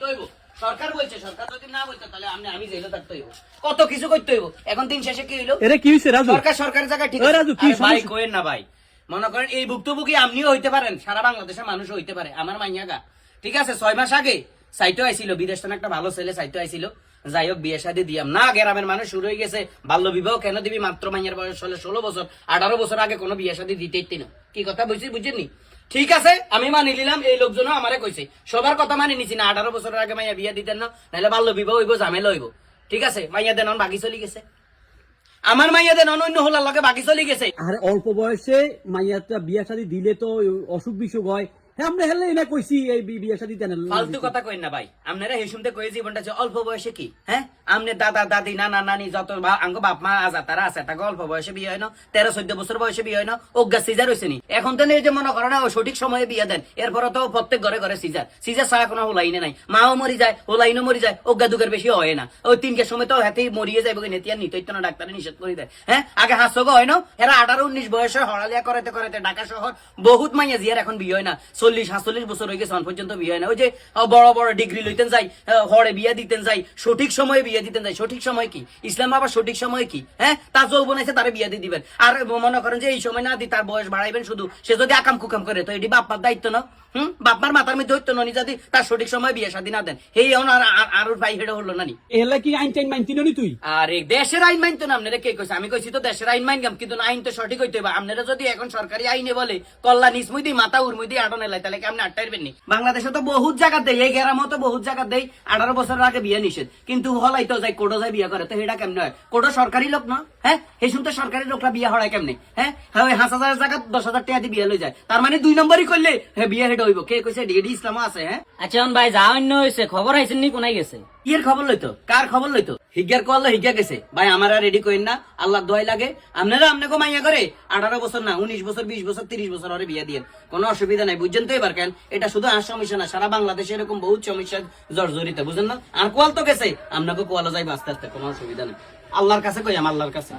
হইব। সরকার বলছে, সরকার যদি না বলতো তাহলে আমি জেলে থাকতে হইব, কত কিছু করতে হইব। এখন দিন শেষে কি হইলো? এরে কি হইছে রাজু? সরকার সরকারের জায়গায় ঠিক ওই আছে। রাজু, কি আরে ভাই সমস্যা? কোয়েন না ভাই, মনে করেন এই ভুক্তভোগী আপনিও হইতে পারেন, সারা বাংলাদেশের মানুষও হইতে পারে। আমার মাইয়াগা ঠিক আছে 6 মাস আগে সাইটো আইছিল, বিদেশ থেকে একটা ভালো ছেলে সাইটো আইছিল, যাই হোক বিয়ে শাদী দিয়াম না, গ্রামের মানুষ শুরু হয়ে গেছে বাল্য বিবাহ কেন দিবি, মাত্র মাইয়ার বয়স হলে 16 বছর, 18 বছর আগে কোনো বিয়ে শাদী দিতেই না। কি কথা বলছি বুঝেননি? ঠিক আছে আমি মানি নিলাম, এই লোকজনও আমারে কইছে, সবার কথা মানি নিছি না। 18 বছরের আগে মাইয়া বিয়ে দিতেন না, নাহলে বাল্য বিবাহ হইব, ঝামেলা হইব। ঠিক আছে মাইয়া দেন বাকি চলে গেছে, আমার মাইয়া দেন অন্য হলার লগে বাকি চলে গেছে। আরে অল্প বয়সে মাইয়াটা বিয়া শাদী দিলে তো অসুখ বিসুখ হয়। হ্যাঁ আমরা হেলে না কইছি এই বিয়া শাদী দেন। ফালতু কথা কইন না ভাই, আপনারা এই শুনতে কই জীবনটা যে অল্প বয়সে কি, হ্যাঁ আমনে দাদা দাদি নানা নানি যত আঙ্গ বাপ মা আজা তারা আছে, তাকে অল্প বয়সে বিয়ে হয় না, 13-14 বছর বয়সে বিয়ে হয় না, অজ্ঞা সিজার হয়েছে নি। এখন তো এই যে মনে করেন না সঠিক সময়ে বিয়ে দেন, এরপরে তো প্রত্যেক ঘরে ঘরে সিজার, সিজার ছাড়া কোনো হোলাইনে নাই, মাও মরি যায় হোলাইনও মরি যায়, অজ্ঞা দুঃখের বেশি হয় না। ওই 3 সময় তো হাতেই মরিয়ে যায়, নেতিয়া নিতৈত না, ডাক্তারে নিষেধ করে দেয়। হ্যাঁ আগে হাস্যগ হয় না, এরা 18-19 বয়সে হড়ালিয়া করাতে করাতে ঢাকা শহর বহুত মাইয়া জিয়ার এখন বিয়ে হয় না, 40-47 বছর হয়ে গেছে পর্যন্ত বিয়ে হয় না। ওই যে বড় বড় ডিগ্রি লইতেন যাই, হরে বিয়ে দিতেন যাই, সঠিক সময়ে বিয়ে দিতেন যাই। সঠিক সময় কি? ইসলাম আবার সঠিক সময় কি? হ্যাঁ তার যৌবন আছে তারা বিয়ে দিয়ে দিবেন, আর মনে করেন যে এই সময় না দিয়ে তার বয়স বাড়াইবেন শুধু, সে যদি আকাম কুকাম করে তো এটি বাপ্পার দায়িত্ব না। বাপমার মাথার মধ্যে হইতো না, যদি তার সঠিক সময় বিয়ে শাদী না দেন, এই আর ভাই হেডে হলো না নি। এলা কি আইন টাইন মানতি নি তুই? আরে দেশের আইন মানতো না, আপনারা কে কইছে? আমি কইছি তো দেশের আইন মানগাম, কিন্তু আইন তো সঠিক হইতে হবে। আপনারা যদি এখন সরকারি আইনে বলে কল্লা নিসমুই দিই মাথা উর্মুই দিই আটনে লাই, তাহলে কি আপনি আটটাইবেন নি? বাংলাদেশে তো বহুত জায়গা দেয়, এই গ্রামও তো বহুত জায়গা দেয় 18 বছরের আগে বিয়ে নিষেধ, কিন্তু হলাই তো যায় কোডো যায় বিয়ে করে, তো এটা কেমনে হয়? কোডো সরকারি লোক না, হ্যাঁ এই শুনতে সরকারি লোকরা বিয়ে হড়ায় কেমনে? হ্যাঁ 5,000 টাকা 10,000 টাকা দিয়ে বিয়ে লই যায়, তার মানে 2 নম্বরই করলে হ্যাঁ বিয়ে হেড হইব। কে কইছে? ডিডি ইসলামও আছে। হ্যাঁ আচ্ছা ভাই যা অন্য হয়েছে খবর আইছেন নি কোনায় গেছে? এর খবর লইতো, কার খবর লইতো? হিজ্ঞার করলে হিজ্ঞা গেছে ভাই, আমার রেডি করেন না, আল্লাহ দোয়াই লাগে। আপনারা আপনাকে মাইয়া করে 18 বছর না 19 বছর 20 বছর 30 বছর হরে বিয়ে দিয়ে কোনো অসুবিধা নাই, বুঝছেন তো? এবার কেন এটা শুধু আর সমস্যা না, সারা বাংলাদেশে এরকম বহুত সমস্যা জর্জরিত, বুঝেন না? আর কোয়াল তো গেছে, আপনাকে কোয়ালও যাইবে আস্তে আস্তে, কোনো অসুবিধা নেই। আল্লাহর কাছে কই, আল্লাহর কাছে।